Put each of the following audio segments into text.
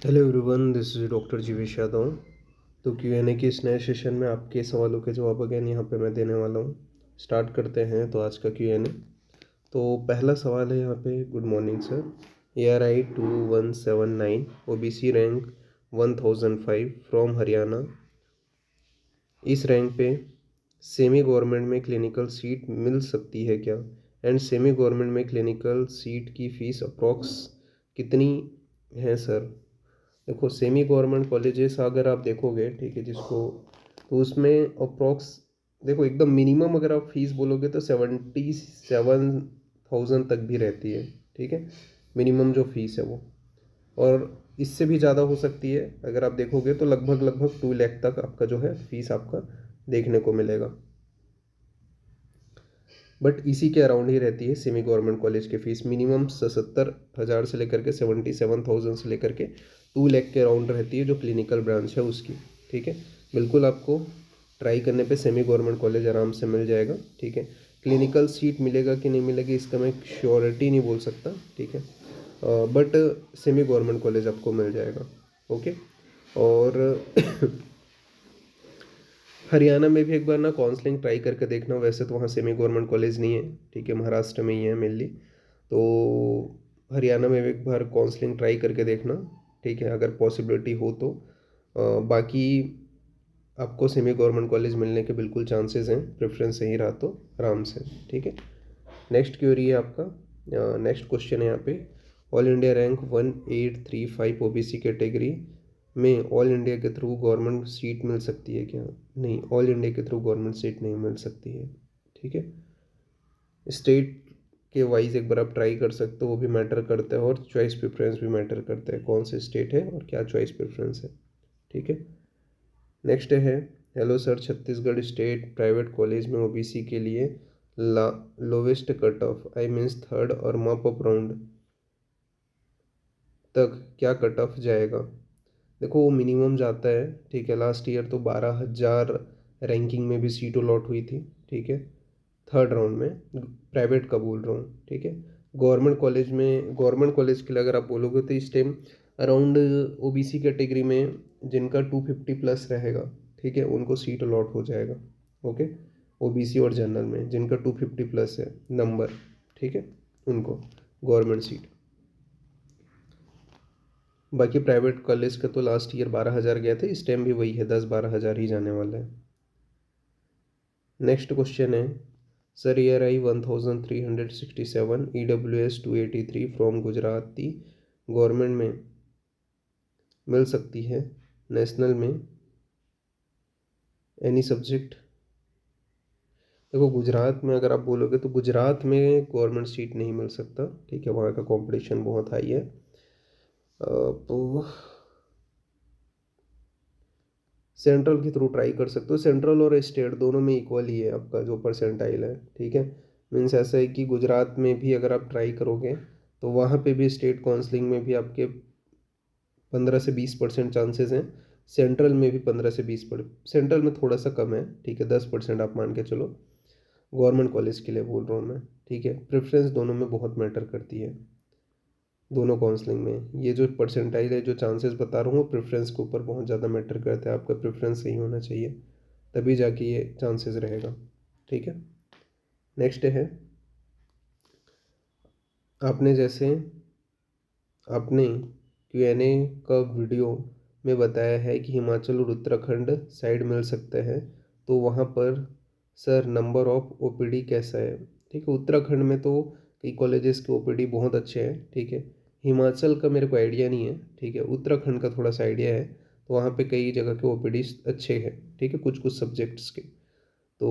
Hello everyone, this is doctor Jeevesh Yadav. तो Q&A के इस नए सेशन में आपके सवालों के जवाब अगेन यहाँ पे मैं देने वाला हूँ। स्टार्ट करते हैं तो आज का Q&A। तो पहला सवाल है यहाँ पे, good morning sir. ARI 2179 OBC rank 1005 from Haryana. इस रैंक पे सेमी गवर्नमेंट में क्लिनिकल सीट मिल सकती है क्या? एंड सेमी गवर्नमेंट में क्लिनिकल सीट की फ़ीस अप्रॉक्स कितनी है सर? देखो, सेमी गवर्नमेंट कॉलेजेस अगर आप देखोगे, ठीक है, जिसको, तो उसमें अप्रॉक्स, देखो एकदम मिनिमम अगर आप फीस बोलोगे तो 77,000 तक भी रहती है। ठीक है, मिनिमम जो फीस है वो, और इससे भी ज़्यादा हो सकती है। अगर आप देखोगे तो लगभग लगभग 2 लाख तक आपका जो है फीस आपका देखने को मिलेगा। बट इसी के अराउंड ही रहती है सेमी गवर्नमेंट कॉलेज की फ़ीस। मिनिमम 77,000 से लेकर के 77,000 से लेकर के 2 लाख के अराउंड रहती है जो क्लिनिकल ब्रांच है उसकी। ठीक है, बिल्कुल आपको ट्राई करने पे सेमी गवर्नमेंट कॉलेज आराम से मिल जाएगा। ठीक है, क्लिनिकल सीट मिलेगा कि नहीं मिलेगी इसका मैं श्योरिटी नहीं बोल सकता। ठीक है, बट सेमी गवर्नमेंट कॉलेज आपको मिल जाएगा। ओके, और हरियाणा में भी एक बार ना काउंसलिंग ट्राई करके देखना। वैसे तो वहाँ सेमी गवर्नमेंट कॉलेज नहीं है, ठीक है, महाराष्ट्र में ही है मेनली। तो हरियाणा में भी एक बार काउंसलिंग ट्राई करके देखना, ठीक है, अगर पॉसिबिलिटी हो तो। बाकी आपको सेमी गवर्नमेंट कॉलेज मिलने के बिल्कुल चांसेस हैं, प्रेफरेंस सही रहा तो आराम से। ठीक है, नेक्स्ट क्वेरी है आपका, नेक्स्ट क्वेश्चन है यहाँ पे। All India rank 1835 OBC category में ऑल इंडिया के थ्रू गवर्नमेंट सीट मिल सकती है क्या? नहीं, ऑल इंडिया के थ्रू गवर्नमेंट सीट नहीं मिल सकती है। ठीक है, स्टेट के वाइज एक बार आप ट्राई कर सकते हो, वो भी मैटर करता है, और चॉइस प्रेफरेंस भी मैटर करता है, कौन से स्टेट है और क्या चॉइस प्रेफरेंस है। ठीक है, नेक्स्ट है, hello sir, Chhattisgarh state private college में OBC के लिए lowest cut off, I means third और मॉप अप राउंड तक क्या कट ऑफ जाएगा? देखो, वो मिनिमम जाता है। ठीक है, लास्ट ईयर तो 12,000 रैंकिंग में भी सीट अलॉट हुई थी। ठीक है, थर्ड राउंड में, प्राइवेट का बोल रहा हूँ। ठीक है, गवर्नमेंट कॉलेज में, गवर्नमेंट कॉलेज के लिए अगर आप बोलोगे तो इस टाइम अराउंड OBC कैटेगरी में जिनका 250 प्लस रहेगा, ठीक है, उनको सीट अलॉट हो जाएगा। ओके, OBC और जनरल में जिनका 250 प्लस है नंबर, ठीक है, उनको गवर्नमेंट सीट। बाकी प्राइवेट कॉलेज का तो लास्ट ईयर 12,000 गया था, इस टाइम भी वही है, 10-12 हज़ार ही जाने वाला है। नेक्स्ट क्वेश्चन है, sir, ARI 1367 EWS 283 from Gujarati government में मिल सकती है नेशनल में एनी सब्जेक्ट? देखो, गुजरात में अगर आप बोलोगे तो गुजरात में गवर्नमेंट सीट नहीं मिल सकता। ठीक है, वहाँ का कंपटीशन बहुत हाई है। तो सेंट्रल के थ्रू ट्राई कर सकते हो। सेंट्रल और स्टेट दोनों में इक्वल ही है आपका जो परसेंटाइल है। ठीक है, मीन्स ऐसा है कि गुजरात में भी अगर आप ट्राई करोगे तो वहाँ पे भी स्टेट काउंसलिंग में भी आपके 15 से 20% चांसेस हैं। सेंट्रल में भी 15 से 20%, सेंट्रल में थोड़ा सा कम है। ठीक है, 10% आप मान के चलो। गवर्नमेंट कॉलेज के लिए बोल रहा हूँ मैं। ठीक है, प्रेफरेंस दोनों में बहुत मैटर करती है। दोनों काउंसलिंग में ये जो परसेंटाइल है, जो चांसेस बता रहा हूँ, वो प्रेफरेंस के ऊपर बहुत ज़्यादा मैटर करता है। आपका प्रेफरेंस सही होना चाहिए, तभी जाके ये चांसेस रहेगा। ठीक है, नेक्स्ट है, आपने जैसे आपने Q&A का वीडियो में बताया है कि हिमाचल और उत्तराखंड साइड मिल सकते हैं, तो वहाँ पर सर नंबर ऑफ OPD कैसा है? ठीक है, उत्तराखंड में तो कई कॉलेजेस के OPD बहुत अच्छे हैं। ठीक है, हिमाचल का मेरे को आइडिया नहीं है। ठीक है, उत्तराखंड का थोड़ा सा आइडिया है, तो वहाँ पे कई जगह के OPD अच्छे हैं। ठीक है, कुछ कुछ सब्जेक्ट्स के, तो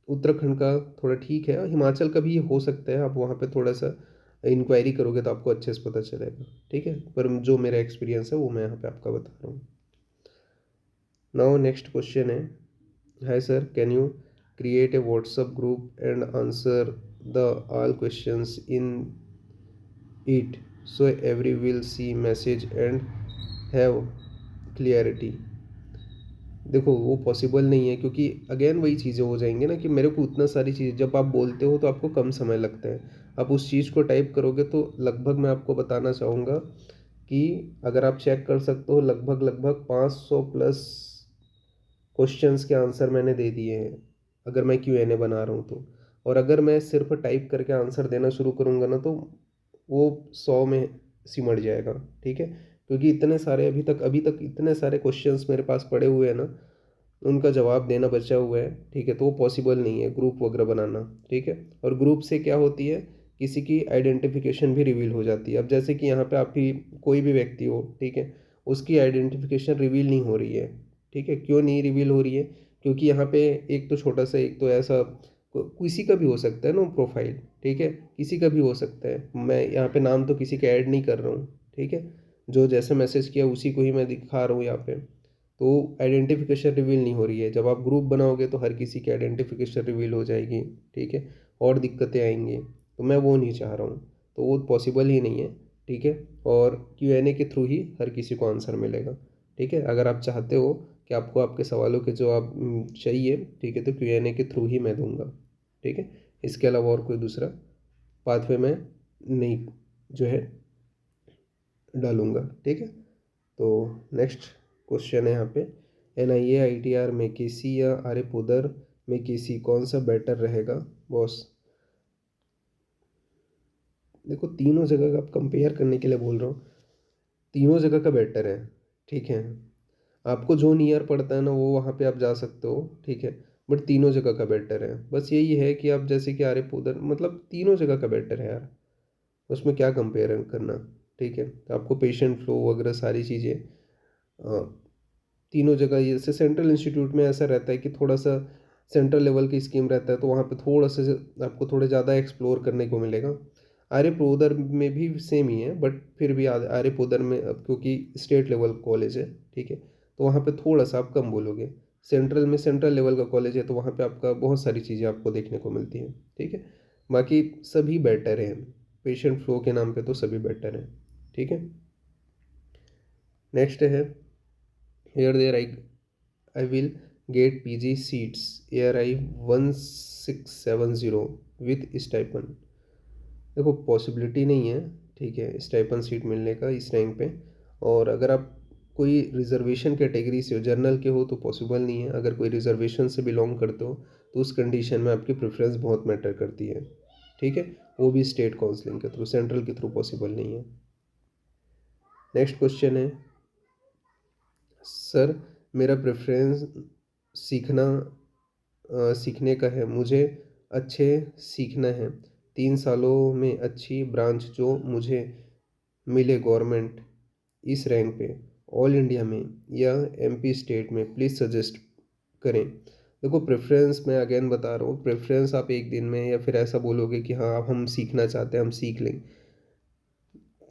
उत्तराखंड का थोड़ा ठीक है। हिमाचल का भी हो सकता है, आप वहाँ पे थोड़ा सा इंक्वायरी करोगे तो आपको अच्छे से पता चलेगा। ठीक है, पर जो मेरा एक्सपीरियंस है वो मैं यहाँ पे आपका बता रहा हूँ। नाउ नेक्स्ट क्वेश्चन है, hi sir, can you create a WhatsApp group and answer the all questions in it so every will see message and have clarity? देखो, वो पॉसिबल नहीं है, क्योंकि अगेन वही चीज़ें हो जाएंगी ना कि मेरे को उतना सारी चीज़, जब आप बोलते हो तो आपको कम समय लगता है। आप उस चीज़ को टाइप करोगे तो लगभग मैं आपको बताना चाहूँगा कि अगर आप चेक कर सकते हो लगभग 500 प्लस क्वेश्चंस के आंसर मैंने दे दिए हैं अगर मैं Q&A बना रहा हूँ तो। और अगर मैं सिर्फ टाइप करके आंसर देना शुरू करूँगा ना तो वो 100 में सिमट जाएगा। ठीक है, क्योंकि इतने सारे अभी तक इतने सारे क्वेश्चंस मेरे पास पड़े हुए हैं ना, उनका जवाब देना बचा हुआ है। ठीक है, तो वो पॉसिबल नहीं है ग्रुप वगैरह बनाना। ठीक है, और ग्रुप से क्या होती है, किसी की आइडेंटिफिकेशन भी रिवील हो जाती है। अब जैसे कि यहाँ पे आप ही कोई भी व्यक्ति हो, ठीक है, उसकी आइडेंटिफिकेशन रिवील नहीं हो रही है। ठीक है, क्यों नहीं रिवील हो रही है, क्योंकि यहाँ पे एक तो छोटा सा, एक तो ऐसा किसी का भी हो सकता है ना प्रोफाइल। ठीक है, किसी का भी हो सकता है, मैं यहाँ पे नाम तो किसी का ऐड नहीं कर रहा हूँ। ठीक है, जो जैसे मैसेज किया उसी को ही मैं दिखा रहा हूँ यहाँ पे। तो आइडेंटिफिकेशन रिवील नहीं हो रही है। जब आप ग्रुप बनाओगे तो हर किसी की आइडेंटिफिकेशन रिवील हो जाएगी। ठीक है, और दिक्कतें आएंगी, तो मैं वो नहीं चाह रहा हूँ, तो वो पॉसिबल ही नहीं है। ठीक है, और Q&A के थ्रू ही हर किसी को आंसर मिलेगा। ठीक है, अगर आप चाहते हो कि आपको आपके सवालों के जवाब चाहिए, ठीक है, तो Q&A के थ्रू ही मैं दूंगा। ठीक है, इसके अलावा और कोई दूसरा पाथवे में नहीं जो है डालूंगा। ठीक है, तो नेक्स्ट क्वेश्चन है यहाँ पे, NIA ITR में KC या आर्य पुदर में KC कौन सा बेटर रहेगा बॉस। देखो, तीनों जगह का आप कंपेयर करने के लिए बोल रहा हूँ, तीनों जगह का बेटर है। ठीक है, आपको जो नियर पड़ता है ना वो वहाँ पे आप जा सकते हो। ठीक है, बट तीनों जगह का बेटर है। बस यही है कि आप जैसे कि आर्य पुदर, मतलब तीनों जगह का बेटर है यार, उसमें क्या कंपेयर करना। ठीक है, तो आपको पेशेंट फ्लो वगैरह सारी चीज़ें तीनों जगह, जैसे सेंट्रल इंस्टीट्यूट में ऐसा रहता है कि थोड़ा सा सेंट्रल लेवल की स्कीम रहता है, तो वहाँ पे थोड़ा सा आपको थोड़े ज़्यादा एक्सप्लोर करने को मिलेगा। आर्यपुदर में भी सेम ही है, बट फिर भी आर्यपुदर में अब क्योंकि स्टेट लेवल कॉलेज है, ठीक है, तो वहाँ पे थोड़ा सा आप कम बोलोगे। सेंट्रल में सेंट्रल लेवल का कॉलेज है, तो वहाँ पे आपका बहुत सारी चीज़ें आपको देखने को मिलती हैं। ठीक है, बाकी सभी बेटर हैं, पेशेंट फ्लो के नाम पे तो सभी बेटर हैं। ठीक है, नेक्स्ट है, here there I will get PG seats ARI 1670 with stipend। देखो, पॉसिबिलिटी नहीं है, ठीक है, स्टाइपन सीट मिलने का इस रैंक पे। और अगर आप कोई रिजर्वेशन कैटेगरी से हो, जर्नल के हो, तो पॉसिबल नहीं है। अगर कोई रिजर्वेशन से बिलोंग करते हो तो उस कंडीशन में आपकी प्रेफरेंस बहुत मैटर करती है। ठीक है, वो भी स्टेट काउंसलिंग के थ्रू, सेंट्रल के थ्रू पॉसिबल नहीं है। नेक्स्ट क्वेश्चन है, सर मेरा प्रेफरेंस सीखना सीखने का है, मुझे अच्छे सीखना है, 3 सालों में अच्छी ब्रांच जो मुझे मिले गवर्नमेंट इस रैंक पे, ऑल इंडिया में या MP स्टेट में, प्लीज़ सजेस्ट करें। देखो, प्रेफरेंस मैं अगेन बता रहा हूँ, प्रेफरेंस आप एक दिन में या फिर ऐसा बोलोगे कि हाँ अब हम सीखना चाहते हैं हम सीख लेंगे,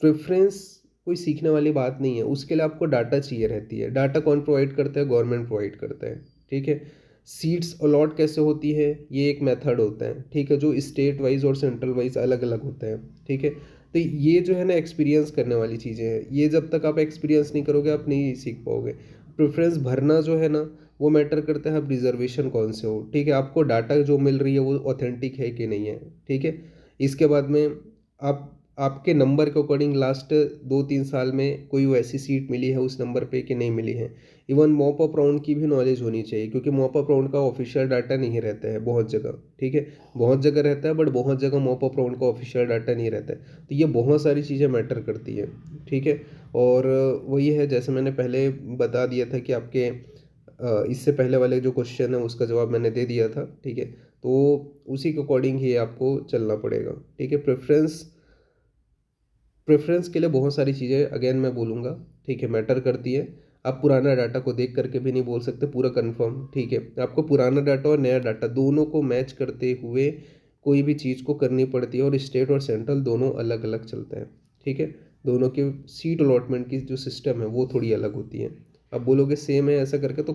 प्रेफरेंस कोई सीखने वाली बात नहीं है। उसके लिए आपको डाटा चाहिए रहती है। डाटा कौन प्रोवाइड करता है, गवर्नमेंट प्रोवाइड करता है। ठीक है, सीट्स अलॉट कैसे होती है, ये एक मेथड होता है। ठीक है, जो स्टेट वाइज और सेंट्रल वाइज अलग अलग होता है। ठीक है, तो ये जो है ना एक्सपीरियंस करने वाली चीज़ें हैं, ये जब तक आप एक्सपीरियंस नहीं करोगे आप नहीं सीख पाओगे। प्रेफरेंस भरना जो है ना वो मैटर करता है आप रिजर्वेशन कौन से हो। ठीक है, आपको डाटा जो मिल रही है वो ऑथेंटिक है कि नहीं है। ठीक है, इसके बाद में आप आपके नंबर के अकॉर्डिंग लास्ट 2-3 साल में कोई वैसी सीट मिली है उस नंबर पे कि नहीं मिली है। इवन मॉप अप राउंड की भी नॉलेज होनी चाहिए, क्योंकि मॉप अप राउंड का ऑफिशियल डाटा नहीं रहता है बहुत जगह। ठीक है, बहुत जगह रहता है बट बहुत जगह मॉप अप राउंड का ऑफिशियल डाटा नहीं रहता है। तो ये बहुत सारी चीज़ें मैटर करती है। ठीक है, और वही है जैसे मैंने पहले बता दिया था कि आपके इससे पहले वाले जो क्वेश्चन है उसका जवाब मैंने दे दिया था। ठीक है, तो उसी के अकॉर्डिंग ही आपको चलना पड़ेगा। ठीक है, प्रेफरेंस के लिए बहुत सारी चीज़ें अगेन मैं बोलूँगा, ठीक है, मैटर करती है। आप पुराना डाटा को देख करके भी नहीं बोल सकते पूरा कंफर्म। ठीक है, आपको पुराना डाटा और नया डाटा दोनों को मैच करते हुए कोई भी चीज़ को करनी पड़ती है, और स्टेट और सेंट्रल दोनों अलग अलग चलता है। ठीक है, दोनों की सीट अलॉटमेंट की जो सिस्टम है वो थोड़ी अलग होती है। आप बोलोगे सेम है ऐसा करके, तो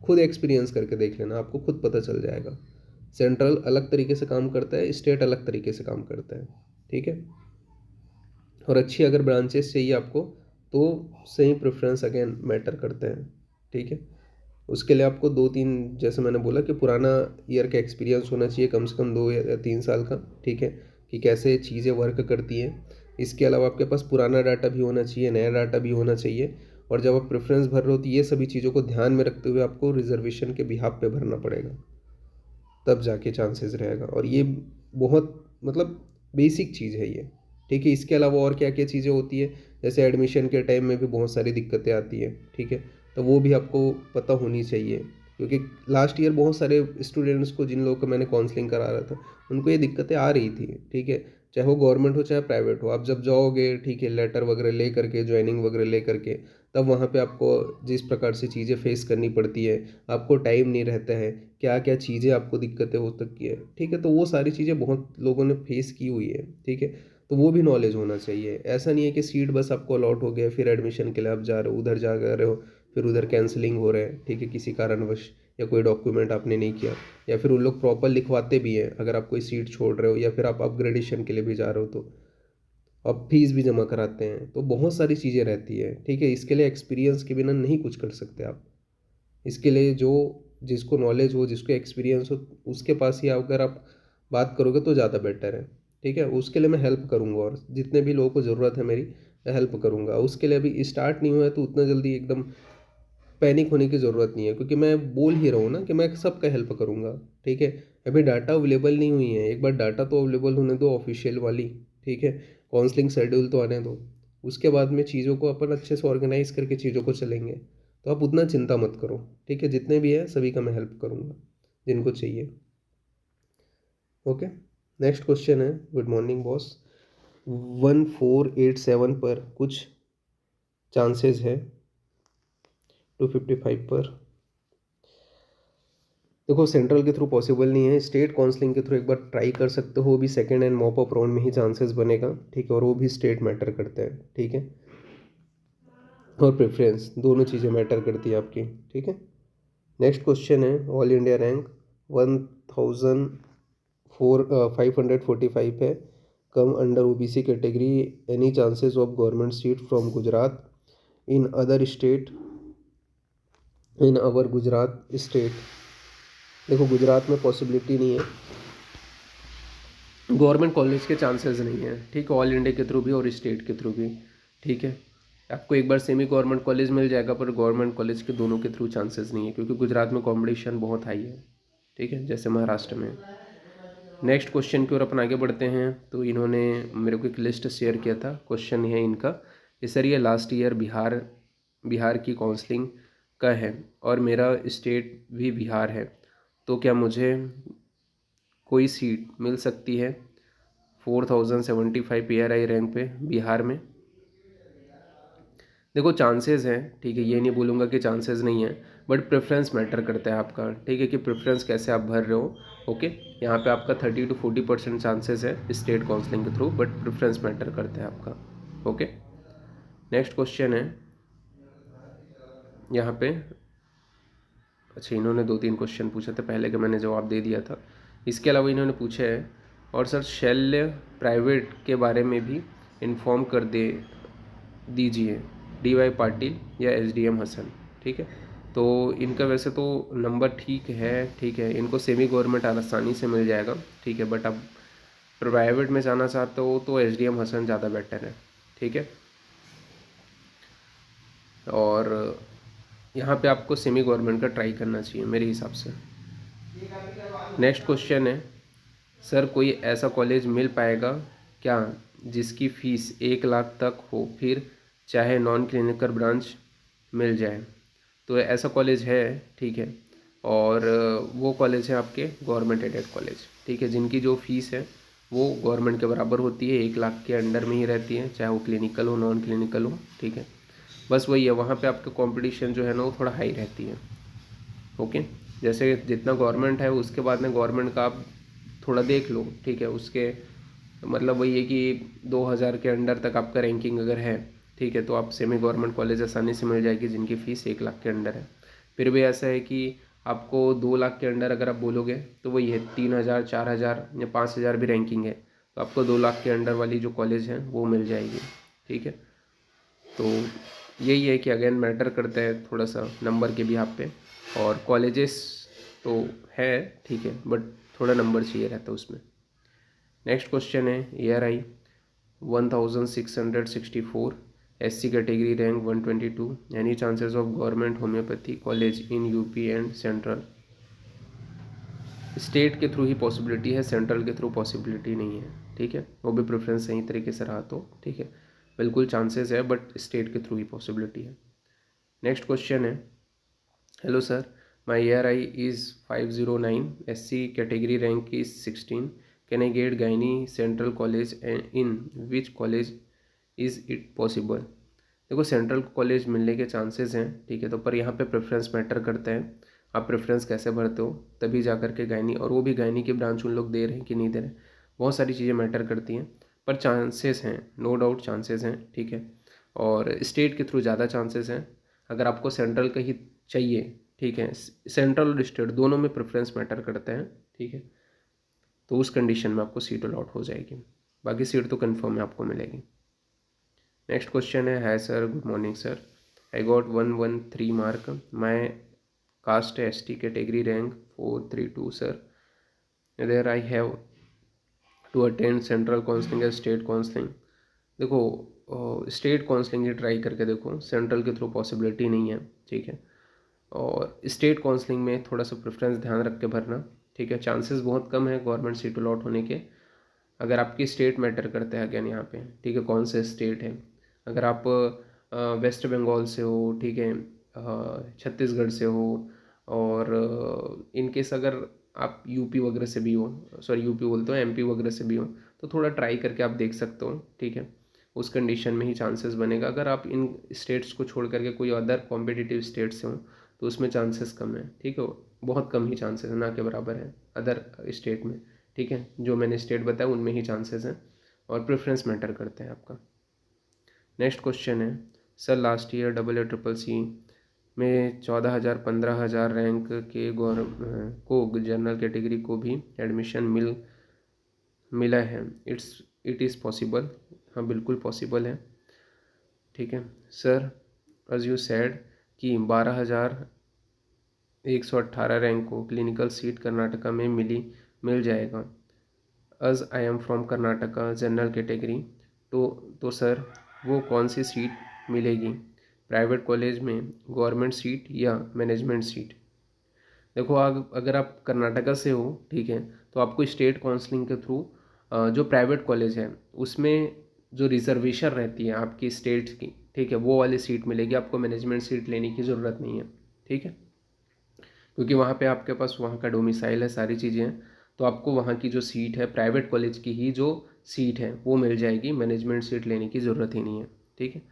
खुद एक्सपीरियंस करके देख लेना, आपको खुद पता चल जाएगा। सेंट्रल अलग तरीके से काम करता है, स्टेट अलग तरीके से काम करता है। ठीक है, और अच्छी अगर ब्रांचेस चाहिए आपको तो सही प्रेफरेंस अगेन मैटर करते हैं। ठीक है, उसके लिए आपको 2-3, जैसे मैंने बोला कि पुराना ईयर का एक्सपीरियंस होना चाहिए, कम से कम 2 या 3 साल का। ठीक है, कि कैसे चीज़ें वर्क करती हैं, इसके अलावा आपके पास पुराना डाटा भी होना चाहिए, नया डाटा भी होना चाहिए। और जब आप प्रेफरेंस भर रहे हो तो ये सभी चीज़ों को ध्यान में रखते हुए आपको रिजर्वेशन के बिहाफ पे भरना पड़ेगा, तब जाके चांसेस रहेगा। और ये बहुत मतलब बेसिक चीज़ है ये, ठीक है। इसके अलावा और क्या क्या चीज़ें होती है, जैसे एडमिशन के टाइम में भी बहुत सारी दिक्कतें आती है, ठीक है। तो वो भी आपको पता होनी चाहिए, क्योंकि लास्ट ईयर बहुत सारे स्टूडेंट्स को, जिन लोगों को मैंने काउंसलिंग करा रहा था, उनको ये दिक्कतें आ रही थी, ठीक है। चाहे वो गवर्नमेंट हो चाहे प्राइवेट हो, आप जब जाओगे, ठीक है, लेटर वगैरह ले करके, ज्वाइनिंग वगैरह ले करके, तब वहाँ पे आपको जिस प्रकार से चीज़ें फेस करनी पड़ती है, आपको टाइम नहीं रहता है, क्या क्या चीज़ें आपको दिक्कतें हो सकती है, ठीक है। तो वो सारी चीज़ें बहुत लोगों ने फेस की हुई है, ठीक है। तो वो भी नॉलेज होना चाहिए। ऐसा नहीं है कि सीट बस आपको अलॉट हो गया, फिर एडमिशन के लिए आप जा रहे हो, उधर जा रहे हो, फिर उधर कैंसिलिंग हो रहे हैं, ठीक है, किसी कारणवश, या कोई डॉक्यूमेंट आपने नहीं किया, या फिर उन लोग प्रॉपर लिखवाते भी हैं अगर आप कोई सीट छोड़ रहे हो, या फिर आप अपग्रेडेशन के लिए भी जा रहे हो, तो अब फीस भी जमा कराते हैं। तो बहुत सारी चीज़ें रहती है, ठीक है। इसके लिए एक्सपीरियंस के बिना नहीं कुछ कर सकते आप। इसके लिए जो जिसको नॉलेज हो, जिसको एक्सपीरियंस हो, उसके पास ही अगर आप बात करोगे तो ज़्यादा बेटर है, ठीक है। उसके लिए मैं हेल्प करूँगा, और जितने भी लोगों को ज़रूरत है मेरी, मैं हेल्प करूँगा। उसके लिए अभी स्टार्ट नहीं हुआ है तो उतना जल्दी एकदम पैनिक होने की ज़रूरत नहीं है, क्योंकि मैं बोल ही रहा हूँ ना कि मैं सबका हेल्प करूँगा, ठीक है। अभी डाटा अवेलेबल नहीं हुई है, एक बार डाटा तो अवेलेबल होने दो ऑफिशियल वाली, ठीक है। काउंसलिंग शेड्यूल तो आने दो, उसके बाद में चीज़ों को अपन अच्छे से ऑर्गेनाइज करके चीज़ों को चलेंगे। तो आप उतना चिंता मत करो, ठीक है। जितने भी है सभी का मैं हेल्प करूँगा, जिनको चाहिए। ओके। नेक्स्ट क्वेश्चन है, गुड मॉर्निंग बॉस, 1487 पर कुछ चांसेस है, 255 पर। देखो, सेंट्रल के थ्रू पॉसिबल नहीं है, स्टेट काउंसलिंग के थ्रू एक बार ट्राई कर सकते हो, वो भी second and mop up round में ही चांसेस बनेगा, ठीक है। और वो भी स्टेट मैटर करता है, ठीक है, और प्रेफरेंस, दोनों चीज़ें मैटर करती है आपकी, ठीक है। नेक्स्ट क्वेश्चन है, ऑल इंडिया रैंक 1545 है, come under OBC category, any chances of government seat from Gujarat in other state, in our Gujarat state. देखो, गुजरात में पॉसिबिलिटी नहीं है, गवर्नमेंट कॉलेज के चांसेस नहीं है, ठीक है, ऑल इंडिया के थ्रू भी और स्टेट के थ्रू भी, ठीक है। आपको एक बार सेमी गवर्नमेंट कॉलेज मिल जाएगा, पर गवर्नमेंट कॉलेज के दोनों के थ्रू चांसेस नहीं है, क्योंकि गुजरात में कंपटीशन बहुत हाई है, ठीक है, जैसे महाराष्ट्र में। नेक्स्ट क्वेश्चन की ओर अपन आगे बढ़ते हैं। तो इन्होंने मेरे को एक लिस्ट शेयर किया था, क्वेश्चन है इनका कि सर ये लास्ट ईयर बिहार की काउंसलिंग का है और मेरा स्टेट भी बिहार है, तो क्या मुझे कोई सीट मिल सकती है 4075 PRI रैंक पे बिहार में? देखो, चांसेस हैं, ठीक है, ये नहीं बोलूँगा कि चांसेस नहीं है, बट प्रेफरेंस मैटर करता है आपका, ठीक है, कि प्रेफरेंस कैसे आप भर रहे हो। ओके, यहाँ पे आपका 30 to 40% चांसेस है स्टेट काउंसलिंग के थ्रू, बट प्रेफरेंस मैटर करता है आपका। ओके। नेक्स्ट क्वेश्चन है यहाँ पे, अच्छा, इन्होंने 2-3 क्वेश्चन पूछे थे पहले के, मैंने जवाब दे दिया था। इसके अलावा इन्होंने पूछा है, और सर शैल्य प्राइवेट के बारे में भी इन्फॉर्म कर दीजिए, DY पाटिल या SDM हसन, ठीक है। तो इनका वैसे तो नंबर ठीक है, ठीक है, इनको सेमी गवर्नमेंट आसानी से मिल जाएगा, ठीक है, बट अब प्राइवेट में जाना चाहते हो तो SDM हसन ज़्यादा बेटर है, ठीक है। और यहाँ पे आपको सेमी गवर्नमेंट का ट्राई करना चाहिए मेरे हिसाब से। नेक्स्ट क्वेश्चन है, सर कोई ऐसा कॉलेज मिल पाएगा क्या जिसकी फ़ीस 1 लाख तक हो, फिर चाहे नॉन क्लिनिकल ब्रांच मिल जाए? तो ऐसा कॉलेज है, ठीक है, और वो कॉलेज है आपके गवर्नमेंट एडेड कॉलेज, ठीक है, जिनकी जो फीस है वो गवर्नमेंट के बराबर होती है, 1 लाख के अंडर में ही रहती है, चाहे वो क्लिनिकल हो नॉन क्लिनिकल हो, ठीक है। बस वही है, वहाँ पे आपका कंपटीशन जो है ना वो थोड़ा हाई रहती है। ओके, जैसे जितना गवर्नमेंट है उसके बाद में गवर्नमेंट का आप थोड़ा देख लो, ठीक है, उसके मतलब वही है कि 2000 के अंडर तक आपका रैंकिंग अगर है, ठीक है, तो आप सेमी गवर्नमेंट कॉलेज आसानी से मिल जाएगी जिनकी फ़ीस 1 लाख के अंडर है। फिर भी ऐसा है कि आपको 2 लाख के अंडर अगर आप बोलोगे तो वही है 3000, 4000 या 5000 भी रैंकिंग है, तो आपको 2 लाख के अंडर वाली जो कॉलेज है वो मिल जाएगी, ठीक है। तो यही है कि अगेन मैटर करता है थोड़ा सा नंबर के भी आप पे, और कॉलेजेस तो है, ठीक है, बट थोड़ा नंबर चाहिए रहता है उसमें। नेक्स्ट क्वेश्चन है ARI 1664, SC category rank 122, any chances of government homeopathy college in UP and central. State के थ्रू ही पॉसिबिलिटी है, सेंट्रल के थ्रू पॉसिबिलिटी नहीं है, ठीक है, वो भी प्रेफरेंस सही तरीके से रहा तो ठीक है, बिल्कुल चांसेस है बट स्टेट के थ्रू ही पॉसिबिलिटी है। नेक्स्ट क्वेश्चन है, hello sir, my ARI is 509, SC category rank is 16, can I get gynae central college in which college is it possible. देखो सेंट्रल कॉलेज मिलने के चांसेस हैं, ठीक है, तो पर यहाँ पे प्रेफरेंस मैटर करता है, आप प्रेफरेंस कैसे भरते हो तभी जा कर के गायनी, और वो भी गायनी की ब्रांच उन लोग दे रहे हैं कि नहीं दे रहे, बहुत सारी चीज़ें मैटर करती हैं, पर चांसेस हैं, नो डाउट चांसेस हैं, ठीक है, और स्टेट के थ्रू ज़्यादा चांसेस हैं। अगर आपको सेंट्रल का ही चाहिए, ठीक है, सेंट्रल और स्टेट दोनों में प्रेफरेंस मैटर करता है, ठीक है, तो उस कंडीशन में आपको सीट अलॉट हो जाएगी, बाकी सीट तो कन्फर्म है आपको मिलेगी। नेक्स्ट क्वेश्चन है, hi sir, good morning sir, I got 113 mark, my caste है ST category rank 432 sir, there I have to attend central counselling या स्टेट काउंसलिंग। देखो स्टेट काउंसलिंग ही ट्राई करके देखो, सेंट्रल के थ्रू पॉसिबिलिटी नहीं है, ठीक है, और स्टेट काउंसलिंग में थोड़ा सा प्रेफरेंस ध्यान रख के भरना, ठीक है, चांसेस बहुत कम है गवर्नमेंट सीट अलॉट होने के, अगर आपकी स्टेट मैटर करता है अगेन यहाँ पे, ठीक है, कौन से स्टेट है, अगर आप वेस्ट बंगाल से हो, ठीक है, छत्तीसगढ़ से हो, और इन केस अगर आप यूपी वगैरह से भी हो, सॉरी यूपी बोलते हो, MP वगैरह से भी हो, तो थोड़ा ट्राई करके आप देख सकते हो, ठीक है, उस कंडीशन में ही चांसेस बनेगा। अगर आप इन स्टेट्स को छोड़ करके कोई अदर कॉम्पिटिटिव स्टेट से हो तो उसमें चांसेस कम है, ठीक है, बहुत कम ही चांसेस है, ना के बराबर है अदर स्टेट में, ठीक है, जो मैंने स्टेट बताया उनमें ही चांसेस हैं, और प्रेफरेंस मैटर करते हैं आपका। नेक्स्ट क्वेश्चन है, sir last year AA CCC में 14,000 15,000 रैंक के को जनरल कैटेगरी को भी एडमिशन मिला है, इट इज़ पॉसिबल। हाँ बिल्कुल पॉसिबल है, ठीक है सर, एज यू सेड कि 12,118 रैंक को क्लिनिकल सीट कर्नाटका में मिल जाएगा, as I am from Karnataka general category, तो सर वो कौन सी सीट मिलेगी, प्राइवेट कॉलेज में, गवर्नमेंट सीट या मैनेजमेंट सीट। देखो अगर आप कर्नाटका से हो, ठीक है, तो आपको स्टेट काउंसलिंग के थ्रू जो प्राइवेट कॉलेज है उसमें जो रिजर्वेशन रहती है आपकी स्टेट की, ठीक है, वो वाली सीट मिलेगी, आपको मैनेजमेंट सीट लेने की ज़रूरत नहीं है, ठीक है, क्योंकि वहाँ पे आपके पास वहाँ का डोमिसाइल है, सारी चीज़ें हैं, तो आपको वहाँ की जो सीट है प्राइवेट कॉलेज की ही जो सीट है वो मिल जाएगी, मैनेजमेंट सीट लेने की ज़रूरत ही नहीं है, ठीक है।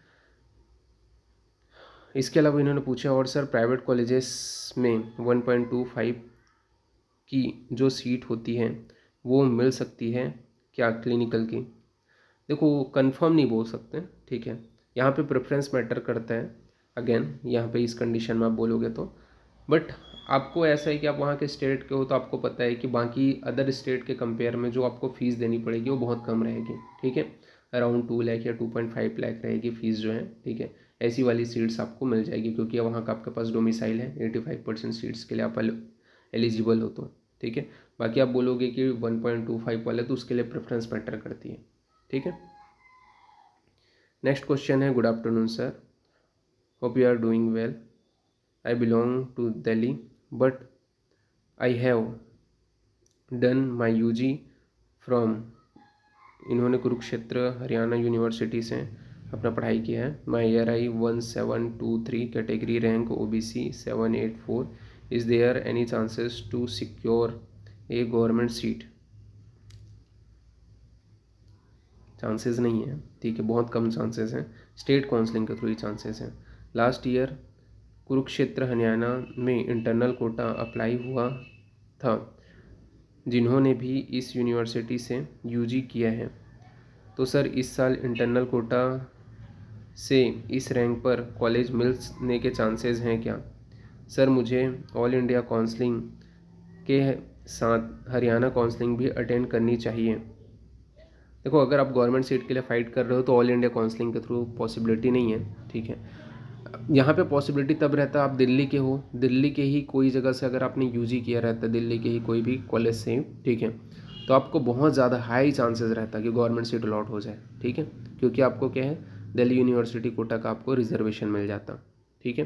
इसके अलावा इन्होंने पूछा, और सर प्राइवेट कॉलेजेस में 1.25 की जो सीट होती है वो मिल सकती है क्या क्लिनिकल की। देखो कंफर्म नहीं बोल सकते, ठीक है, यहाँ पे प्रेफरेंस मैटर करता है, अगेन यहाँ पे इस कंडीशन में आप बोलोगे तो, बट आपको ऐसा है कि आप वहाँ के स्टेट के हो तो आपको पता है कि बाकी अदर स्टेट के कंपेयर में जो आपको फ़ीस देनी पड़ेगी वो बहुत कम रहेगी, ठीक है, अराउंड 2 लाख या 2.5 लाख रहेगी फ़ीस जो है, ठीक है, ऐसी वाली सीट्स आपको मिल जाएगी क्योंकि वहाँ का आपके पास डोमिसाइल है, 85% सीट्स के लिए आप एलिजिबल हो तो, ठीक है। बाकी आप बोलोगे कि 1.25 वाले तो उसके लिए प्रेफरेंस मैटर करती है, ठीक है। नेक्स्ट क्वेश्चन है, good afternoon sir, hope you are doing well, I belong to Delhi but I have done my UG from, इन्होंने कुरुक्षेत्र हरियाणा यूनिवर्सिटी से अपना पढ़ाई किया है, my ARI 1723, category rank OBC 784, is there any chances to secure a government seat. Chances नहीं है, ठीक है, बहुत कम चांसेस हैं, स्टेट काउंसलिंग के थ्रू ही चांसेस हैं। लास्ट ईयर कुरुक्षेत्र हरियाणा में इंटरनल कोटा अप्लाई हुआ था, जिन्होंने भी इस यूनिवर्सिटी से UG किया है, तो सर इस साल इंटरनल कोटा से इस रैंक पर कॉलेज मिलने के चांसेस हैं क्या। सर मुझे ऑल इंडिया काउंसलिंग के साथ हरियाणा काउंसलिंग भी अटेंड करनी चाहिए। देखो अगर आप गवर्नमेंट सीट के लिए फ़ाइट कर रहे हो तो ऑल इंडिया काउंसलिंग के थ्रू पॉसिबिलिटी नहीं है, ठीक है, यहाँ पे पॉसिबिलिटी तब रहता है आप दिल्ली के हो, दिल्ली के ही कोई जगह से अगर आपने UG किया रहता है, दिल्ली के ही कोई भी कॉलेज से, ठीक है, तो आपको बहुत ज़्यादा हाई चांसेस रहता है कि गवर्नमेंट सीट अलॉट हो जाए, ठीक है, क्योंकि आपको क्या है, दिल्ली यूनिवर्सिटी कोटा का आपको रिजर्वेशन मिल जाता, ठीक है।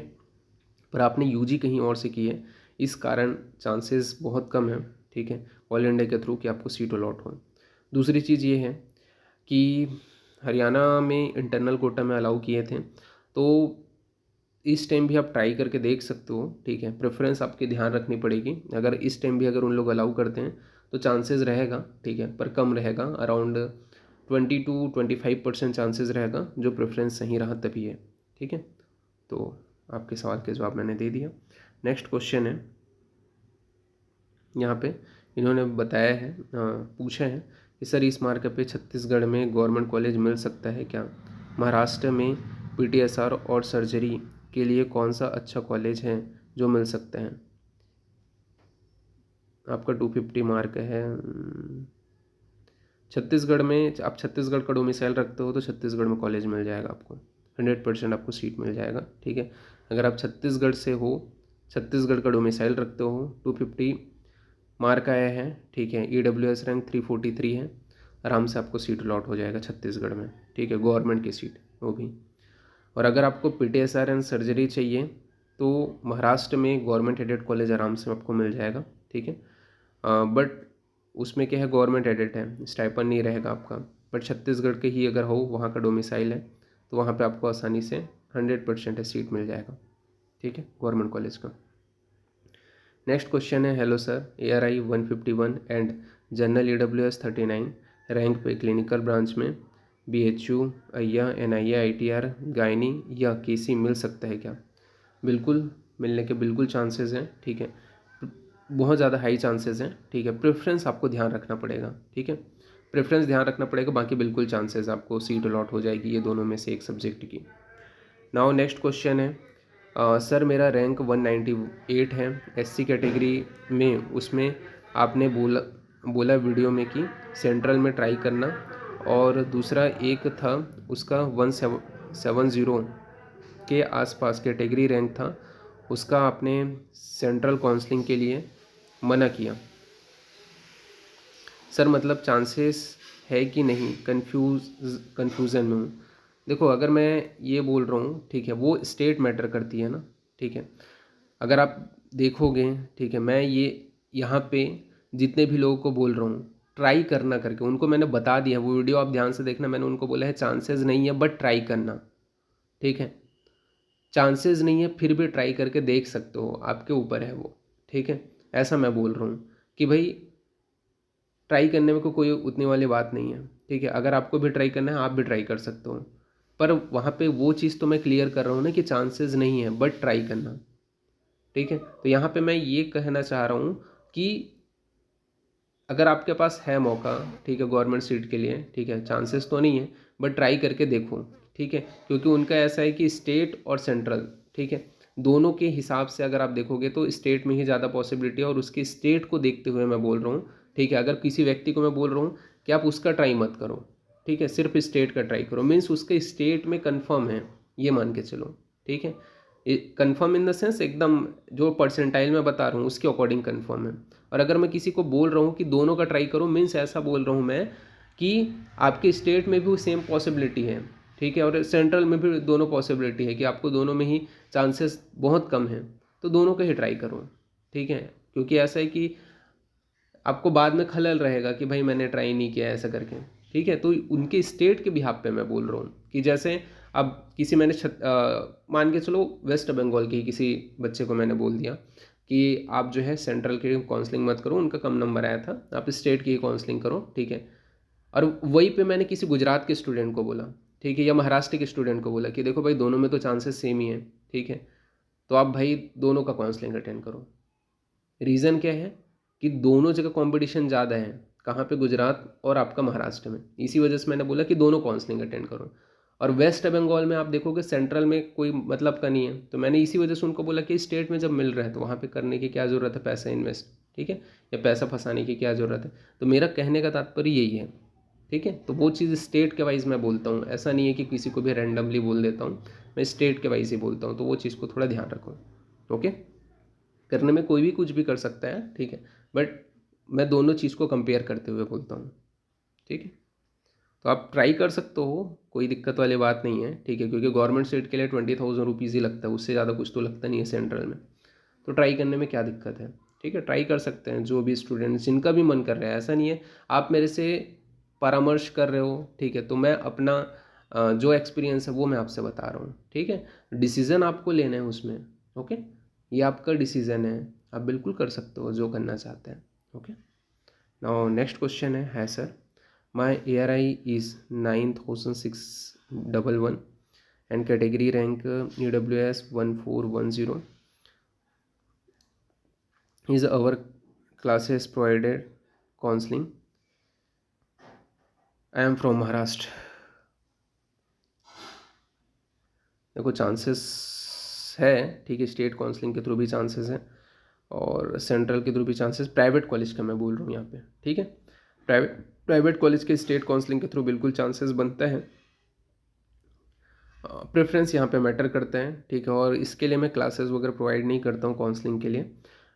पर आपने यूजी कहीं और से की है, इस कारण चांसेस बहुत कम है, ठीक है, ऑल इंडिया के थ्रू कि आपको सीट अलॉट हो। दूसरी चीज़ ये है कि हरियाणा में इंटरनल कोटा में अलाउ किए थे, तो इस टाइम भी आप ट्राई करके देख सकते हो, ठीक है। प्रेफरेंस आपकी ध्यान रखनी पड़ेगी, अगर इस टाइम भी अगर उन लोग अलाउ करते हैं तो चांसेस रहेगा, ठीक है, पर कम रहेगा, अराउंड 20 to 25% चांसेस रहेगा, जो प्रेफरेंस सही रहा तभी है, ठीक है। तो आपके सवाल के जवाब मैंने दे दिया। नेक्स्ट क्वेश्चन है, यहाँ पे इन्होंने बताया है, पूछा है कि सर इस मार्क पे छत्तीसगढ़ में गवर्नमेंट कॉलेज मिल सकता है क्या? महाराष्ट्र में पीटीएसआर और सर्जरी के लिए कौन सा अच्छा कॉलेज है जो मिल सकता है? आपका 250 मार्क है। छत्तीसगढ़ में आप छत्तीसगढ़ का डोमिसाइल रखते हो तो छत्तीसगढ़ में कॉलेज मिल जाएगा आपको, 100% आपको सीट मिल जाएगा, ठीक है। अगर आप छत्तीसगढ़ से हो, छत्तीसगढ़ का डोमिसाइल रखते हो, 250 मार्क आया है, ठीक है, EWS रैंक 343 है, आराम से आपको सीट अलॉट हो जाएगा छत्तीसगढ़ में, ठीक है, गवर्नमेंट की सीट वो भी। और अगर आपको PTSR एंड सर्जरी चाहिए तो महाराष्ट्र में गवर्नमेंट एडेड कॉलेज आराम से आपको मिल जाएगा, ठीक है। बट उसमें क्या है, गवर्नमेंट एडेड है, स्टाइपन नहीं रहेगा आपका। बट छत्तीसगढ़ के ही अगर हो, वहाँ का डोमिसाइल है, तो वहाँ पे आपको आसानी से 100% है सीट मिल जाएगा, ठीक है, गवर्नमेंट कॉलेज का। नेक्स्ट क्वेश्चन है, hello sir, ARI 151 and general EWS 39 rank पे क्लिनिकल ब्रांच में BHU, अय्या, NIA, ITR, गायनी या KC मिल सकता है क्या? बिल्कुल, मिलने के बिल्कुल चांसेस हैं, ठीक है, बहुत ज़्यादा हाई चांसेस हैं, ठीक है। प्रेफरेंस आपको ध्यान रखना पड़ेगा, ठीक है, प्रेफरेंस ध्यान रखना पड़ेगा, बाकी बिल्कुल चांसेस आपको सीट अलॉट हो जाएगी ये दोनों में से एक सब्जेक्ट की। नाउ नेक्स्ट क्वेश्चन है, सर मेरा रैंक 198 है SC कैटेगरी में, उसमें आपने बोला वीडियो में कि सेंट्रल में ट्राई करना, और दूसरा एक था उसका 170 के आसपास कैटेगरी रैंक था, उसका आपने सेंट्रल काउंसलिंग के लिए मना किया। सर मतलब चांसेस है कि नहीं, कन्फ्यूज़न में हूँ। देखो, अगर मैं ये बोल रहा हूँ, ठीक है, वो स्टेट मैटर करती है ना, ठीक है। अगर आप देखोगे, ठीक है, मैं ये यहाँ पे जितने भी लोगों को बोल रहा हूँ ट्राई करना करके, उनको मैंने बता दिया, वो वीडियो आप ध्यान से देखना, मैंने उनको बोला है चांसेस नहीं है बट ट्राई करना, ठीक है। चांसेस नहीं है फिर भी ट्राई करके देख सकते हो, आपके ऊपर है वो, ठीक है। ऐसा मैं बोल रहा हूँ कि भाई ट्राई करने में कोई उतनी वाली बात नहीं है, ठीक है। अगर आपको भी ट्राई करना है आप भी ट्राई कर सकते हो, पर वहाँ पे वो चीज़ तो मैं क्लियर कर रहा हूँ ना कि चांसेस नहीं है बट ट्राई करना, ठीक है। तो यहाँ पे मैं ये कहना चाह रहा हूँ कि अगर आपके पास है मौका, ठीक है, गवर्नमेंट सीट के लिए, ठीक है, चांसेस तो नहीं है बट ट्राई करके देखो, ठीक है, क्योंकि उनका ऐसा है कि स्टेट और सेंट्रल, ठीक है, दोनों के हिसाब से अगर आप देखोगे तो स्टेट में ही ज़्यादा पॉसिबिलिटी है, और उसकी स्टेट को देखते हुए मैं बोल रहा हूँ, ठीक है। अगर किसी व्यक्ति को मैं बोल रहा हूँ कि आप उसका ट्राई मत करो, ठीक है, सिर्फ स्टेट का ट्राई करो, मीन्स उसके स्टेट में कन्फर्म है, ये मान के चलो, ठीक है। कन्फर्म इन द सेंस एकदम जो परसेंटाइल में बता रहा हूँ उसके अकॉर्डिंग कन्फर्म है। और अगर मैं किसी को बोल रहा हूँ कि दोनों का ट्राई करो, मीन्स ऐसा बोल रहा हूँ मैं कि आपके स्टेट में भी सेम पॉसिबिलिटी है, ठीक है, और सेंट्रल में भी दोनों पॉसिबिलिटी है कि आपको दोनों में ही चांसेस बहुत कम है, तो दोनों का ही ट्राई करो, ठीक है। क्योंकि ऐसा है कि आपको बाद में खलल रहेगा कि भाई मैंने ट्राई नहीं किया ऐसा करके, ठीक है। तो उनके स्टेट के बिहाफ पे मैं बोल रहा हूँ कि जैसे अब किसी मैंने मान के चलो वेस्ट बंगाल के किसी बच्चे को मैंने बोल दिया कि आप जो है सेंट्रल की काउंसलिंग मत करो, उनका कम नंबर आया था, आप स्टेट की काउंसलिंग करो, ठीक है। और वहीं पे मैंने किसी गुजरात के स्टूडेंट को बोला, ठीक है, या महाराष्ट्र के स्टूडेंट को बोला कि देखो भाई दोनों में तो चांसेस सेम ही है, ठीक है, तो आप भाई दोनों का काउंसलिंग अटेंड करो। रीज़न क्या है कि दोनों जगह कंपटीशन ज़्यादा है, कहाँ पे, गुजरात और आपका महाराष्ट्र में, इसी वजह से मैंने बोला कि दोनों काउंसलिंग अटेंड करो। और वेस्ट बंगाल में आप देखोगे सेंट्रल में कोई मतलब का नहीं है, तो मैंने इसी वजह से उनको बोला कि स्टेट में जब मिल रहा है तो वहाँ पे करने की क्या ज़रूरत है पैसा इन्वेस्ट, ठीक है, या पैसा फंसाने की क्या ज़रूरत है। तो मेरा कहने का तात्पर्य यही है, ठीक है। तो वो चीज़ स्टेट के वाइज मैं बोलता हूँ, ऐसा नहीं है कि किसी को भी रैंडमली बोल देता हूँ, मैं स्टेट के वाइज ही बोलता हूँ, तो वो चीज़ को थोड़ा ध्यान रखो, ओके। करने में कोई भी कुछ भी कर सकता है, ठीक है, बट मैं दोनों चीज़ को कंपेयर करते हुए बोलता हूँ, ठीक है। तो आप ट्राई कर सकते हो, कोई दिक्कत वाली बात नहीं है, ठीक है, क्योंकि गवर्नमेंट सीट के लिए 20,000 रुपीज़ ही लगता है, उससे ज़्यादा कुछ तो लगता नहीं है सेंट्रल में। तो ट्राई करने में क्या दिक्कत है, ठीक है, ट्राई कर सकते हैं जो भी स्टूडेंट्स जिनका भी मन कर रहा है। ऐसा नहीं है आप मेरे से परामर्श कर रहे हो, ठीक है, तो मैं अपना जो एक्सपीरियंस है वो मैं आपसे बता रहा हूँ, ठीक है। डिसीज़न आपको लेना है उसमें, ओके, ये आपका डिसीज़न है, आप बिल्कुल कर सकते हो जो करना चाहते हैं, ओके। नाउ नेक्स्ट क्वेश्चन है sir, my ARI is 9,611 and category rank EWS 1410. Is our classes provided counseling? I am from Maharashtra. देखो चांसेस है, ठीक है, स्टेट काउंसलिंग के थ्रू भी चांसेस है और सेंट्रल के थ्रू भी चांसेस, प्राइवेट कॉलेज का मैं बोल रहा हूँ यहाँ पे, ठीक है। प्राइवेट कॉलेज के स्टेट काउंसलिंग के थ्रू बिल्कुल चांसेस बनते हैं। प्रेफरेंस यहाँ पे मैटर करते हैं, ठीक है, और इसके लिए मैं क्लासेस वगैरह प्रोवाइड नहीं करता हूँ काउंसलिंग के लिए।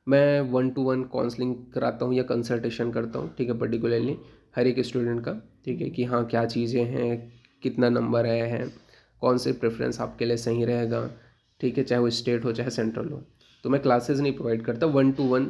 मैं 1-to-1 काउंसलिंग कराता हूँ या कंसल्टेशन करता हूँ, ठीक है, पर्टिकुलरली हर एक स्टूडेंट का, ठीक है, कि हाँ क्या चीज़ें हैं, कितना नंबर आया है, कौन से प्रेफरेंस आपके लिए सही रहेगा, ठीक है, चाहे वो स्टेट हो चाहे सेंट्रल हो। तो मैं क्लासेस नहीं प्रोवाइड करता, 1-to-1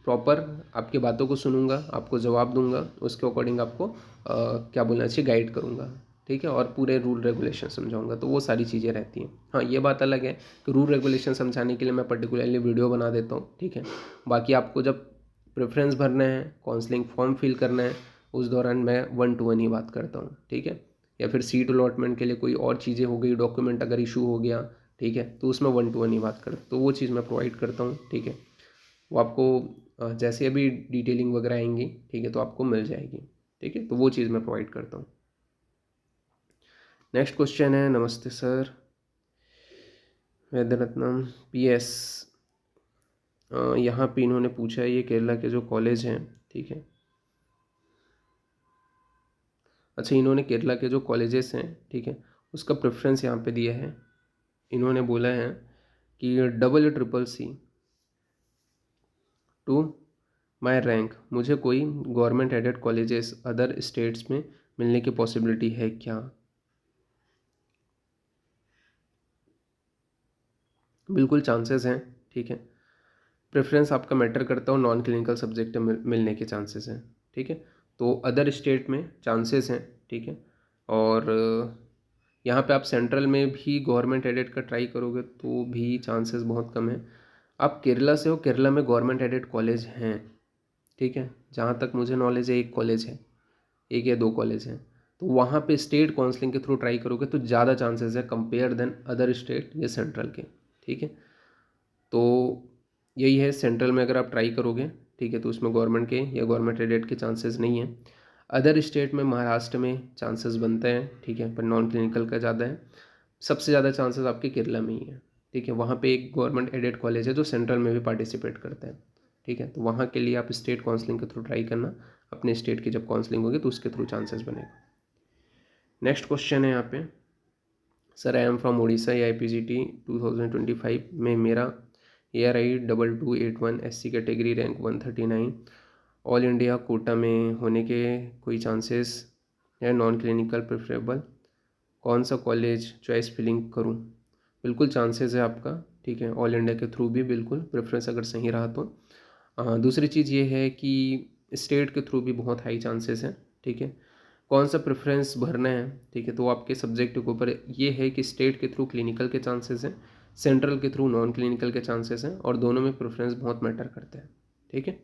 प्रॉपर आपकी बातों को सुनूंगा, आपको जवाब दूंगा, उसके अकॉर्डिंग आपको क्या बोलना चाहिए गाइड करूंगा, ठीक है, और पूरे रूल रेगुलेशन समझाऊंगा। तो वो सारी चीज़ें रहती हैं। हाँ, ये बात अलग है कि रूल रेगुलेशन समझाने के लिए मैं पर्टिकुलरली वीडियो बना देता हूँ, ठीक है। बाकी आपको जब प्रेफरेंस भरना है, काउंसलिंग फॉर्म फिल करना है, उस दौरान मैं 1-to-1 ही बात करता हूँ, ठीक है। या फिर सीट अलॉटमेंट के लिए कोई और चीज़ें हो गई, डॉक्यूमेंट अगर इशू हो गया, ठीक है, तो उसमें 1-to-1 ही बात करता, तो वो चीज़ मैं प्रोवाइड करता हूँ, ठीक है। वो आपको जैसे अभी डिटेलिंग वगैरह आएंगी, ठीक है, तो आपको मिल जाएगी, ठीक है, तो वो चीज़ मैं प्रोवाइड करता हूँ। नेक्स्ट क्वेश्चन है, नमस्ते सर, वेदरत्नम PS। यहाँ पे इन्होंने पूछा है, ये केरला के जो कॉलेज हैं, ठीक है, अच्छा, इन्होंने केरला के जो कॉलेजेस हैं, ठीक है, उसका प्रेफरेंस यहाँ पे दिया है। इन्होंने बोला है कि CCC टू माई रैंक, मुझे कोई government aided colleges other states में मिलने की पॉसिबिलिटी है क्या? बिल्कुल चांसेस हैं, ठीक है। प्रेफरेंस आपका मैटर करता हो, नॉन क्लिनिकल सब्जेक्ट मिलने के चांसेस हैं, ठीक है। तो अदर स्टेट में चांसेस हैं, ठीक है। और यहाँ पे आप सेंट्रल में भी गवर्नमेंट एडेड का ट्राई करोगे तो भी चांसेस बहुत कम है। आप केरला से हो, केरला में गवर्नमेंट एडेड कॉलेज हैं, ठीक है, जहाँ तक मुझे नॉलेज है एक कॉलेज है, एक या दो कॉलेज हैं। तो वहाँ पे स्टेट काउंसलिंग के थ्रू ट्राई करोगे तो ज़्यादा चांसेस है कंपेयर देन अदर स्टेट या सेंट्रल के, ठीक है। तो यही है, सेंट्रल में अगर आप ट्राई करोगे, ठीक है, तो उसमें गवर्नमेंट के या गवर्नमेंट एडेड के चांसेस नहीं हैं। अदर स्टेट में महाराष्ट्र में चांसेस बनते हैं, ठीक है, पर नॉन क्लिनिकल का ज़्यादा है। सबसे ज़्यादा चांसेस आपके केरला में ही है, ठीक है। वहाँ पे एक गवर्नमेंट एडेड कॉलेज है जो सेंट्रल में भी पार्टिसिपेट करता है, ठीक है। तो वहाँ के लिए आप स्टेट काउंसलिंग के थ्रू ट्राई करना, अपने स्टेट की जब काउंसलिंग होगी तो उसके थ्रू चांसेस बनेगा। नेक्स्ट क्वेश्चन है यहाँ पे, sir I am from Orissa, AIPGT 2025 में मेरा ARI 2281 SC category rank 139 all India quota में होने के कोई चांसेस है? नॉन क्लिनिकल प्रेफरेबल, कौन सा कॉलेज चॉइस फिलिंग करूं? बिल्कुल चांसेस है आपका, ठीक है, ऑल इंडिया के थ्रू भी बिल्कुल प्रेफरेंस अगर सही रहा तो। दूसरी चीज़ ये है कि स्टेट के थ्रू भी बहुत हाई चांसेस हैं, ठीक है। कौन सा प्रेफरेंस भरना है, ठीक है, तो आपके सब्जेक्ट के ऊपर ये है कि स्टेट के थ्रू क्लिनिकल के चांसेस हैं, सेंट्रल के थ्रू नॉन क्लिनिकल के चांसेस हैं, और दोनों में प्रेफरेंस बहुत मैटर करते हैं, ठीक है।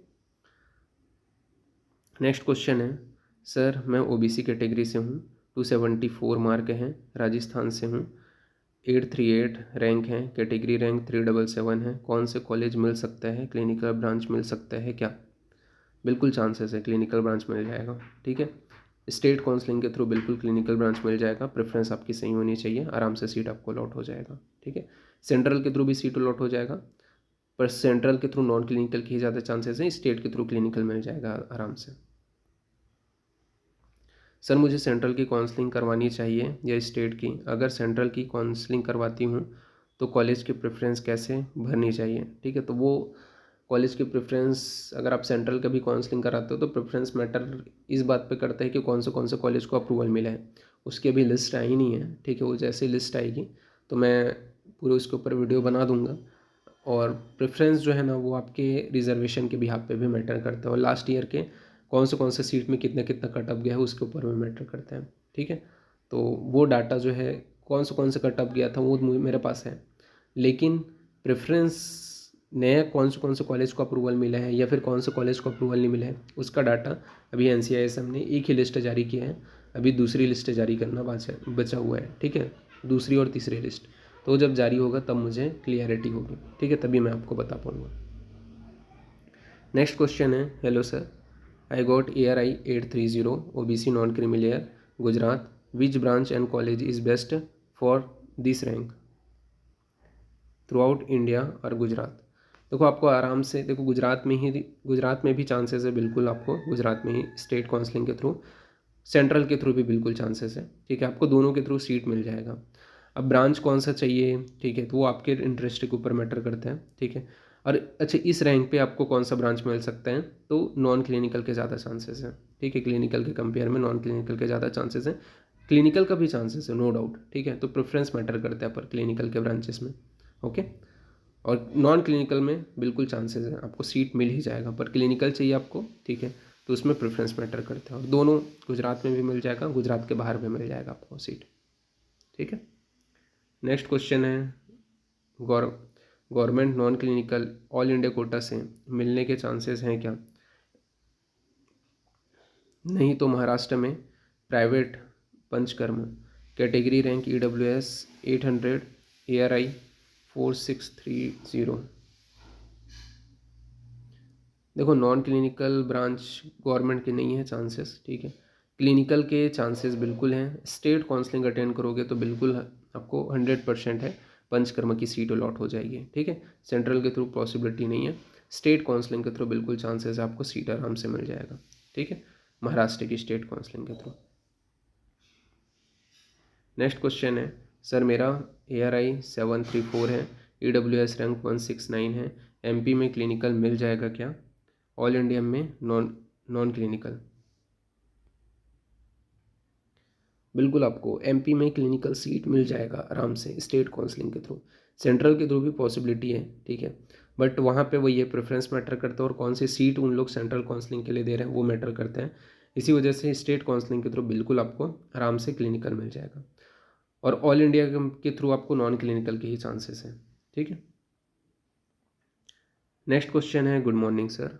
नेक्स्ट क्वेश्चन है, सर मैं OBC कैटेगरी से हूँ, 274 मार्क हैं, राजस्थान से हूँ, 838 रैंक है, कैटेगरी रैंक 377 है, कौन से कॉलेज मिल सकता है, क्लिनिकल ब्रांच मिल सकता है क्या? बिल्कुल चांसेस है, क्लिनिकल ब्रांच मिल जाएगा, ठीक है। स्टेट काउंसलिंग के थ्रू बिल्कुल क्लिनिकल ब्रांच मिल जाएगा, प्रेफरेंस आपकी सही होनी चाहिए, आराम से सीट आपको अलॉट हो जाएगा, ठीक है। सेंट्रल के थ्रू भी सीट अलॉट हो जाएगा, पर सेंट्रल के थ्रू नॉन क्लिनिकल की ज़्यादा चांसेस हैं, स्टेट के थ्रू क्लिनिकल मिल जाएगा आराम से। सर मुझे सेंट्रल की काउंसलिंग करवानी चाहिए या स्टेट की? अगर सेंट्रल की काउंसलिंग करवाती हूँ तो कॉलेज की प्रेफरेंस कैसे भरनी चाहिए? ठीक है, तो वो कॉलेज की प्रेफरेंस, अगर आप सेंट्रल का भी काउंसलिंग कराते हो तो प्रेफरेंस मैटर इस बात पे करता है कि कौन से कॉलेज को अप्रूवल मिला है। उसकी अभी लिस्ट आई नहीं है, ठीक है। वो जैसे लिस्ट आएगी तो मैं पूरे उसके ऊपर वीडियो बना दूंगा। और प्रेफरेंस जो है ना वो आपके रिजर्वेशन के बिहाफ पे भी मैटर करता है, और लास्ट ईयर के कौन से सीट में कितना कितना कट ऑफ गया है उसके ऊपर भी मैटर करता है, ठीक है। तो वो डाटा जो है कौन से कट ऑफ गया था वो मेरे पास है, लेकिन प्रेफरेंस नया कौन से कॉलेज को अप्रूवल मिला है या फिर कौन से कॉलेज को अप्रूवल नहीं मिला है उसका डाटा अभी NCISM ने एक ही लिस्ट जारी किया है, अभी दूसरी लिस्ट जारी करना बचा हुआ है, ठीक है। दूसरी और तीसरी लिस्ट तो जब जारी होगा तब मुझे क्लियरिटी होगी, ठीक है, तभी मैं आपको बता पाऊँगा। नेक्स्ट क्वेश्चन है, hello sir, I got ARI 830 OBC non creamy layer Gujarat, which branch and college is best for this rank through out India और गुजरात। देखो आपको आराम से, देखो गुजरात में भी चांसेस है, बिल्कुल आपको गुजरात में ही स्टेट काउंसलिंग के थ्रू, सेंट्रल के थ्रू भी बिल्कुल चांसेस है, ठीक है। आपको दोनों के थ्रू सीट मिल जाएगा। अब ब्रांच कौन सा चाहिए, ठीक है, तो वो आपके इंटरेस्ट के ऊपर मैटर करता है, ठीक है। और अच्छा, इस रैंक पे आपको कौन सा ब्रांच मिल सकता है, तो नॉन क्लिनिकल के ज़्यादा चांसेस हैं, ठीक है। क्लिनिकल के कंपेयर में नॉन क्लिनिकल के ज़्यादा चांसेस हैं, क्लिनिकल का भी चांसेस है नो डाउट, ठीक है। तो प्रेफरेंस मैटर करता है पर क्लिनिकल के ब्रांचेस में, ओके। और नॉन क्लिनिकल में बिल्कुल चांसेस है आपको सीट मिल ही जाएगा, पर क्लिनिकल चाहिए आपको, ठीक है, तो उसमें प्रेफरेंस मैटर करता है। और दोनों गुजरात में भी मिल जाएगा, गुजरात के बाहर भी मिल जाएगा आपको सीट, ठीक है। नेक्स्ट क्वेश्चन है, government non clinical all India quota से मिलने के चांसेस हैं क्या? नहीं तो महाराष्ट्र में private panchakarma category rank EWS 800 ARI 4630। देखो नॉन क्लिनिकल ब्रांच गवर्नमेंट के नहीं है चांसेस, ठीक है। क्लिनिकल के चांसेस बिल्कुल हैं, स्टेट काउंसलिंग अटेंड करोगे तो बिल्कुल आपको 100% है पंचकर्म की सीट अलॉट हो जाएगी, ठीक है। सेंट्रल के थ्रू पॉसिबिलिटी नहीं है, स्टेट काउंसलिंग के थ्रू बिल्कुल चांसेस है, आपको सीट आराम से मिल जाएगा, ठीक है, महाराष्ट्र की स्टेट काउंसलिंग के थ्रू। नेक्स्ट क्वेश्चन है, सर मेरा ARI 734 है, EWS रैंक 169 है, MP में क्लिनिकल मिल जाएगा क्या? ऑल इंडिया में नॉन क्लिनिकल। बिल्कुल आपको MP में क्लिनिकल सीट मिल जाएगा आराम से स्टेट काउंसलिंग के थ्रू, सेंट्रल के थ्रू भी पॉसिबिलिटी है, ठीक है। बट वहाँ पे वही है, प्रेफरेंस मैटर करता है और कौन सी सीट उन लोग सेंट्रल काउंसलिंग के लिए दे रहे हैं वो मैटर करता है। इसी वजह से स्टेट काउंसलिंग के थ्रू बिल्कुल आपको आराम से क्लिनिकल मिल जाएगा, और ऑल इंडिया के थ्रू आपको नॉन क्लिनिकल के ही चांसेस हैं, ठीक है। नेक्स्ट क्वेश्चन है, गुड मॉर्निंग सर,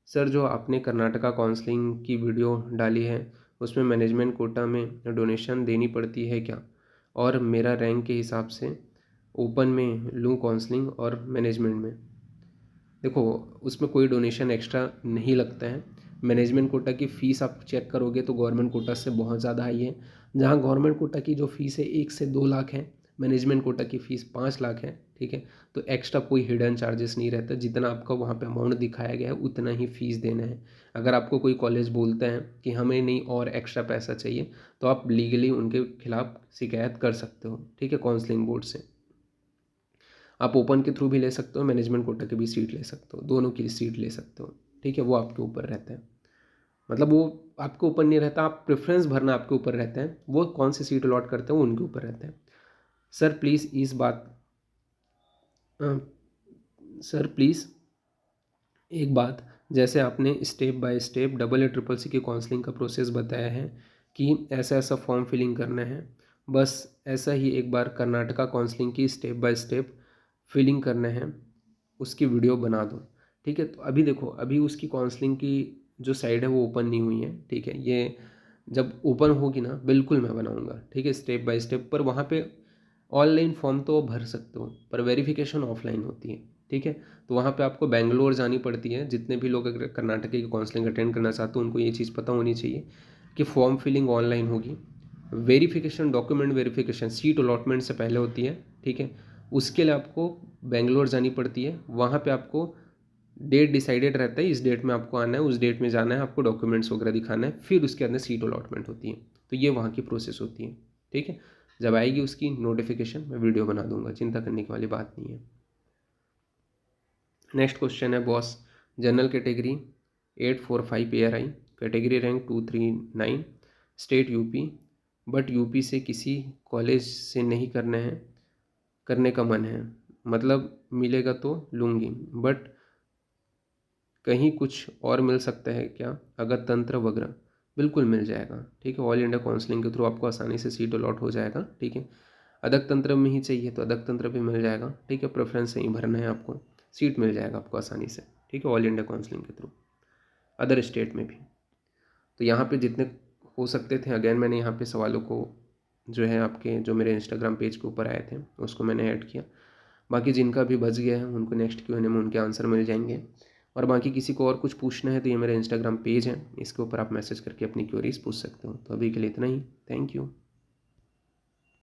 सर जो आपने कर्नाटका काउंसलिंग की वीडियो डाली है उसमें मैनेजमेंट कोटा में डोनेशन देनी पड़ती है क्या? और मेरा रैंक के हिसाब से ओपन में लूँ काउंसलिंग और मैनेजमेंट में। देखो उसमें कोई डोनेशन एक्स्ट्रा नहीं लगता है, मैनेजमेंट कोटा की फ़ीस आप चेक करोगे तो गवर्नमेंट कोटा से बहुत ज़्यादा हाई है। जहाँ गवर्नमेंट कोटा की जो फ़ीस है 1 से 2 लाख है, मैनेजमेंट कोटा की फ़ीस 5 लाख है, ठीक है। तो एक्स्ट्रा कोई हिडन चार्जेस नहीं रहता, जितना आपका वहाँ पे अमाउंट दिखाया गया है उतना ही फ़ीस देना है। अगर आपको कोई कॉलेज बोलता है कि हमें नहीं और एक्स्ट्रा पैसा चाहिए तो आप लीगली उनके खिलाफ शिकायत कर सकते हो, ठीक है, काउंसलिंग बोर्ड से। आप ओपन के थ्रू भी ले सकते हो, मैनेजमेंट कोटा की भी सीट ले सकते हो, दोनों की सीट ले सकते हो, ठीक है। वो आपके ऊपर रहता है, मतलब वो आपके ऊपर नहीं रहता, आप प्रेफरेंस भरना आपके ऊपर रहता है, वो कौन सी सीट अलॉट करते हैं वो उनके ऊपर रहता है। सर प्लीज़ इस बात सर प्लीज़ एक बात, जैसे आपने step by step AA CCC की काउंसलिंग का प्रोसेस बताया है कि ऐसा ऐसा फॉर्म फिलिंग करना है, बस ऐसा ही एक बार कर्नाटका काउंसलिंग की स्टेप बाय स्टेप फिलिंग करना है, उसकी वीडियो बना दो, ठीक है। तो अभी देखो अभी उसकी काउंसलिंग की जो साइड है वो ओपन नहीं हुई है, ठीक है। ये जब ओपन होगी ना बिल्कुल मैं बनाऊंगा, ठीक है, स्टेप बाय स्टेप। पर वहाँ पे ऑनलाइन फॉर्म तो भर सकते हो पर वेरिफिकेशन ऑफलाइन होती है, ठीक है। तो वहाँ पे आपको बेंगलोर जानी पड़ती है, जितने भी लोग अगर कर्नाटक की काउंसलिंग अटेंड करना चाहते हो उनको ये चीज़ पता होनी चाहिए कि फॉर्म फिलिंग ऑनलाइन होगी, verification document verification seat allotment से पहले होती है, ठीक है। उसके लिए आपको बेंगलोर जानी पड़ती है, वहाँ पे आपको डेट डिसाइडेड रहता है, इस डेट में आपको आना है, उस डेट में जाना है, आपको डॉक्यूमेंट्स वगैरह दिखाना है, फिर उसके अंदर सीट अलॉटमेंट होती है। तो ये वहाँ की प्रोसेस होती है, ठीक है। जब आएगी उसकी नोटिफिकेशन मैं वीडियो बना दूंगा, चिंता करने की वाली बात नहीं है। नेक्स्ट क्वेश्चन है boss, general category 845 ARI, category rank 239, state UP, but UP से किसी कॉलेज से नहीं करने का मन है, मतलब मिलेगा तो लूँगी, बट कहीं कुछ और मिल सकता है क्या, अगर तंत्र वगैरह? बिल्कुल मिल जाएगा, ठीक है। ऑल इंडिया काउंसलिंग के थ्रू आपको आसानी से सीट अलॉट हो जाएगा, ठीक है। अदक तंत्र में ही चाहिए तो अदक तंत्र भी मिल जाएगा, ठीक है। प्रेफरेंस नहीं भरना है आपको, सीट मिल जाएगा आपको आसानी से, ठीक है, ऑल इंडिया काउंसलिंग के थ्रू, अदर स्टेट में भी। तो यहाँ पे जितने हो सकते थे, अगेन मैंने यहाँ पे सवालों को जो है आपके जो मेरे इंस्टाग्राम पेज के ऊपर आए थे उसको मैंने ऐड किया। बाकी जिनका भी बच गया है उनको नेक्स्ट Q&A में उनके आंसर मिल जाएंगे। और बाकी किसी को और कुछ पूछना है तो ये मेरा इंस्टाग्राम पेज है, इसके ऊपर आप मैसेज करके अपनी क्वेरीज पूछ सकते हो। तो अभी के लिए इतना ही, थैंक यू।